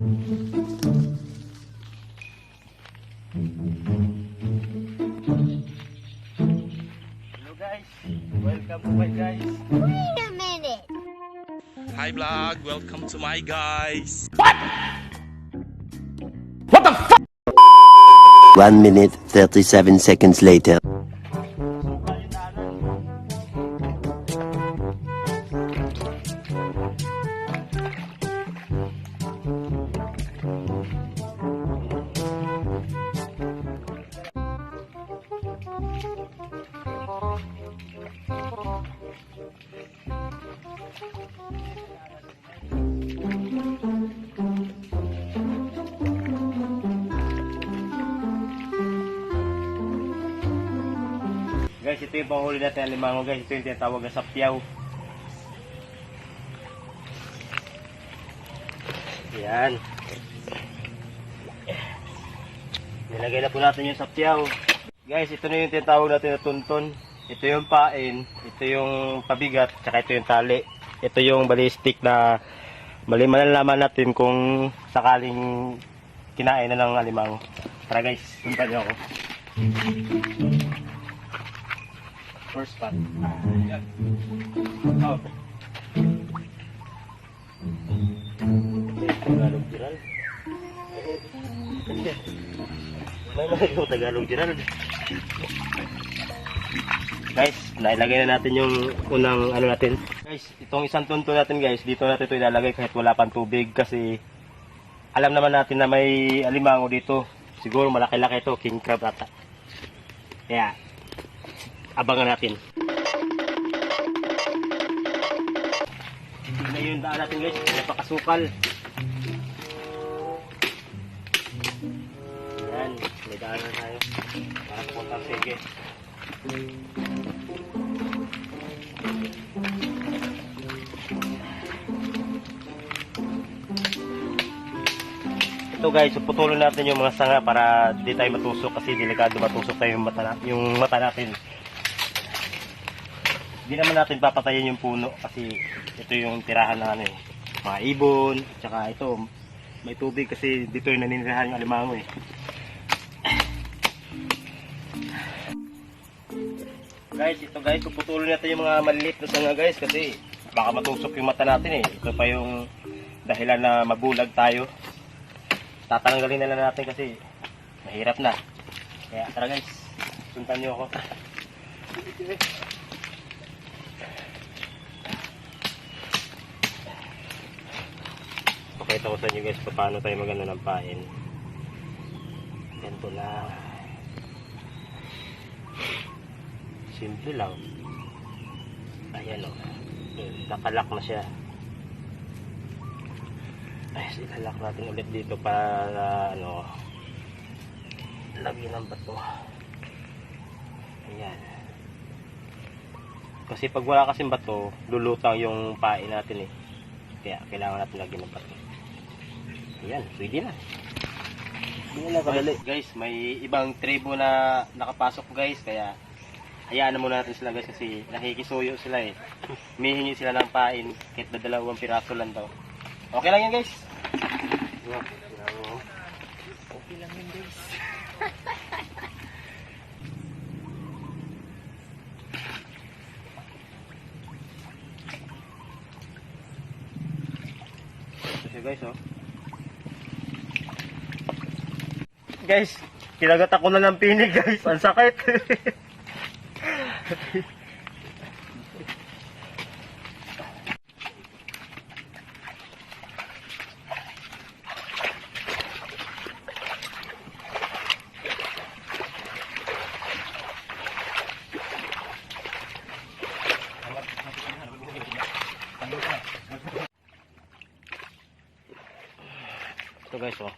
Hello guys, welcome to my guys. Wait a minute. Hi vlog, welcome to my guys. 1 minute 37 seconds later. Guys, ito yung panghuli natin ng limango guys. Ito yung tinatawag na sapyaw. Yan. Nilagay na po natin yung sapyaw. Guys, ito na yung tinatawag natin na tunton. Ito yung pain, ito yung pabigat, tsaka ito yung tali. Ito yung ballistic na malalaman natin kung sakaling kinain na ng alimango. Tara guys, punta niyo ako. First spot. Yan. Oh. Tagalog Gerald. May mga Tagalog Gerald. Guys, nailagay na natin yung unang ano natin. Guys, itong isang tunto natin guys, dito natin ito ilalagay kahit wala pang tubig kasi alam naman natin na may alimango dito. Siguro malaki-laki ito, king crab ata. Kaya, abangan natin. Ito na yung daan natin guys, napakasukal. Yan, may daan na tayo. Para pupunta ang sige. Ito guys, putulin natin yung mga sanga para di tayo matusok kasi delikado matusok tayo yung mata natin. Hindi naman natin papatayin yung puno kasi ito yung tirahan ng ano eh, mga ibon, tsaka ito may tubig kasi dito yung naninirahan yung alimango eh. Guys, ito guys, puputulin natin yung mga maliliit na sanga guys kasi baka matusok yung mata natin eh. Ito pa yung dahilan na mabulag tayo. Tatanggalin na lang natin kasi mahirap na. Kaya tara guys, sundan nyo ako. Pakita ko sa inyo guys paano tayo magano ng pain. Ganito na. Simple lang. Ayan o. Nakalak na siya. Ay, ilalak natin ulit dito para ano, lagyan ng bato. Ayan. Kasi pag wala kasing bato, lulutang yung pain natin eh. Kaya kailangan natin lagyan ng bato. Ayan, pwede na. Hindi na kadali. Guys, may ibang tribo na nakapasok guys, kaya hayaan na muna natin sila guys kasi nakikisuyo sila eh. Mihingi sila ng pain kahit na 2 piraso lang daw. Okay lang yan guys. Okay lang yan guys. Ito siya guys oh. Guys, kinagat ako na ng pinig guys. Ang sakit. Ito guys oh.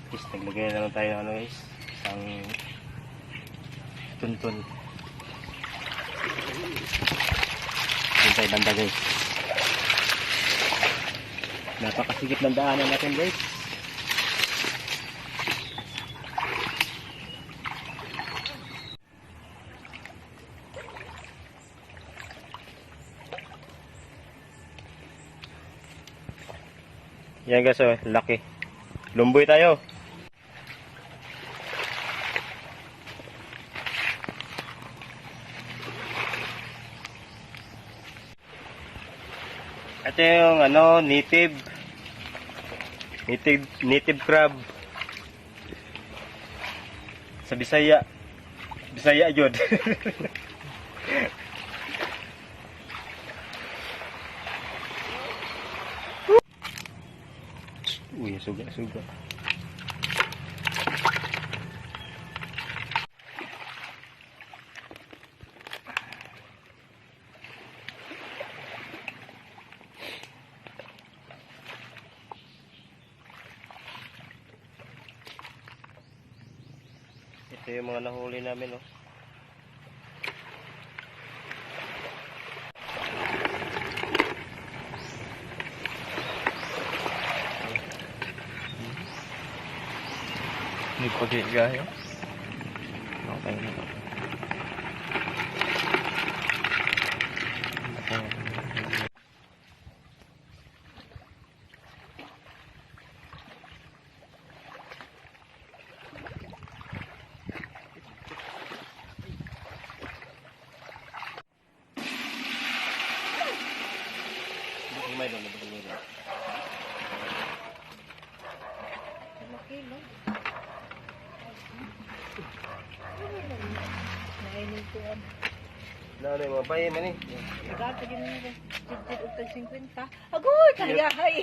Guys, naglagay na lang tayo ng ano guys, isang tuntun. Dito tayo banda guys. Napakasigit ng daanan natin guys. Yan guys, oh, laki. Lumboy tayo. Ito yung ano, native crab. Sa Bisaya. Bisaya jud. Uy, suga. Ito yung mga nahuli namin, oh. May pag-igayo. Okay na. May doon, may doon. Ano yung mga bayan man eh. Agad, pwede mo nila. Jid-jid, utag 50. Agoy, kaya kay.